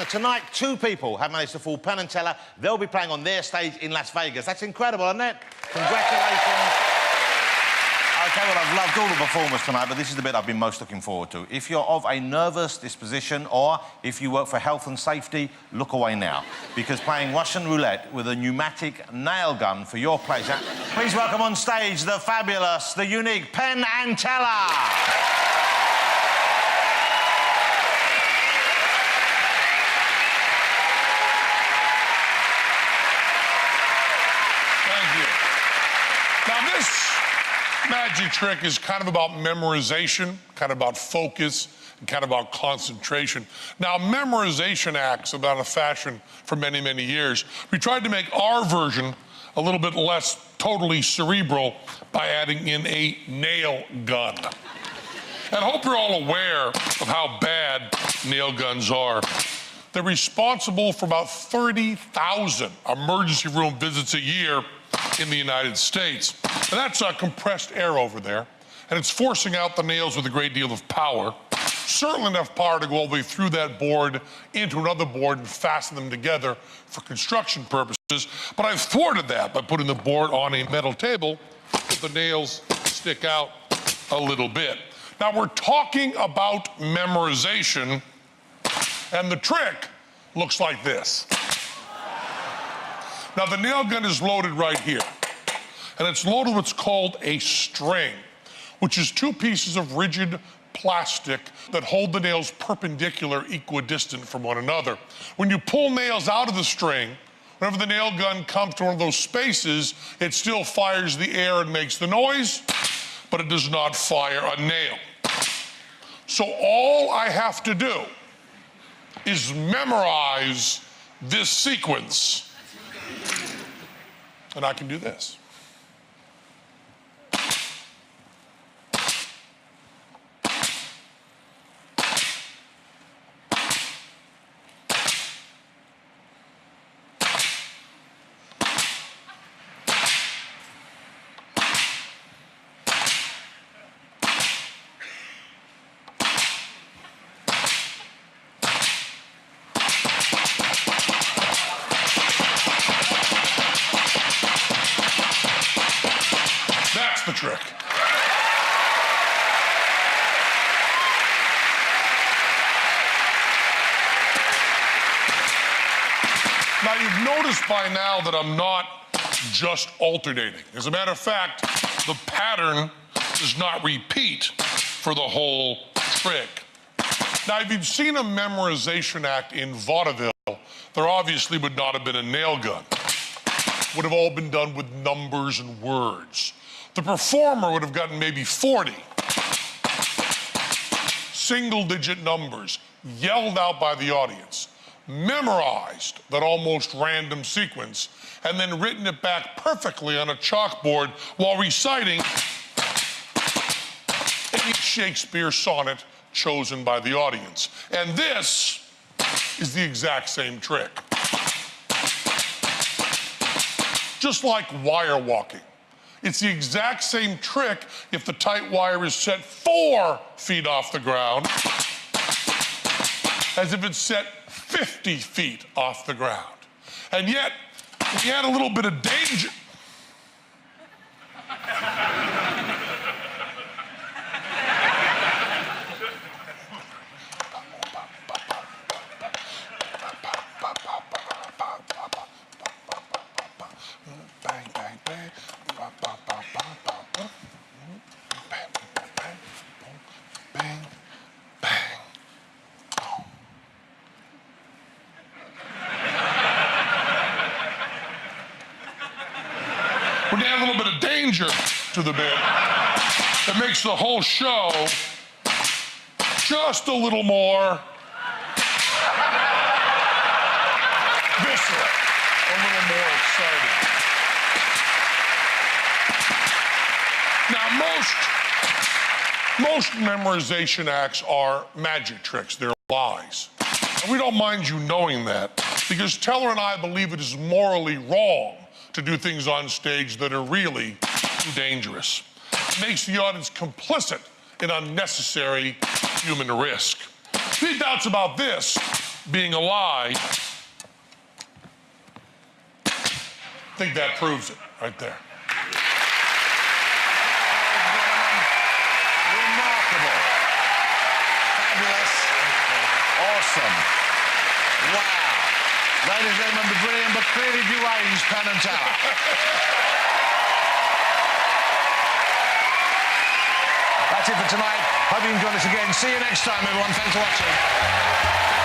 But tonight, 2 people have managed to fool Penn and Teller. They'll be playing on their stage in Las Vegas. That's incredible, isn't it? Congratulations. OK, well, I've loved all the performers tonight, but this is the bit I've been most looking forward to. If you're of a nervous disposition or if you work for health and safety, look away now. Because playing Russian roulette with a pneumatic nail gun for your pleasure, please welcome on stage the fabulous, the unique Penn and Teller. Now, this magic trick is kind of about memorization, kind of about focus, and kind of about concentration. Now, memorization acts have been out of fashion for many, many years. We tried to make our version a little bit less totally cerebral by adding in a nail gun. And I hope you're all aware of how bad nail guns are. They're responsible for about 30,000 emergency room visits a year in the United States. And that's compressed air over there, and it's forcing out the nails with a great deal of power. Certainly enough power to go all the way through that board into another board and fasten them together for construction purposes. But I've thwarted that by putting the board on a metal table so the nails stick out a little bit. Now, we're talking about memorization, and the trick looks like this. Now, the nail gun is loaded right here, and it's loaded with what's called a string, which is 2 pieces of rigid plastic that hold the nails perpendicular, equidistant from one another. When you pull nails out of the string, whenever the nail gun comes to one of those spaces, it still fires the air and makes the noise, but it does not fire a nail. So all I have to do is memorize this sequence, and I can do this. That's the trick. Now, you've noticed by now that I'm not just alternating. As a matter of fact, the pattern does not repeat for the whole trick. Now, if you've seen a memorization act in vaudeville, there obviously would not have been a nail gun. Would have all been done with numbers and words. The performer would have gotten maybe 40 single-digit numbers yelled out by the audience, memorized that almost random sequence, and then written it back perfectly on a chalkboard while reciting any Shakespeare sonnet chosen by the audience. And this is the exact same trick. Just like wire walking. It's the exact same trick if the tight wire is set 4 feet off the ground as if it's set 50 feet off the ground. And yet, we add a little bit of danger. Bang, bang, bang. Bang, bang. When you add a little bit of danger to the bit, it makes the whole show just a little more visceral, a little more exciting. Now, most memorization acts are magic tricks. They're lies. And we don't mind you knowing that, because Teller and I believe it is morally wrong to do things on stage that are really too dangerous. It makes the audience complicit in unnecessary human risk. If you have doubts about this, being a lie, I think that proves it right there. Remarkable. Fabulous. Awesome. Wow. Ladies and gentlemen, the brilliant but clearly deranged Penn and Teller. That's it for tonight. Hope you can join us again. See you next time, everyone. Thanks for watching.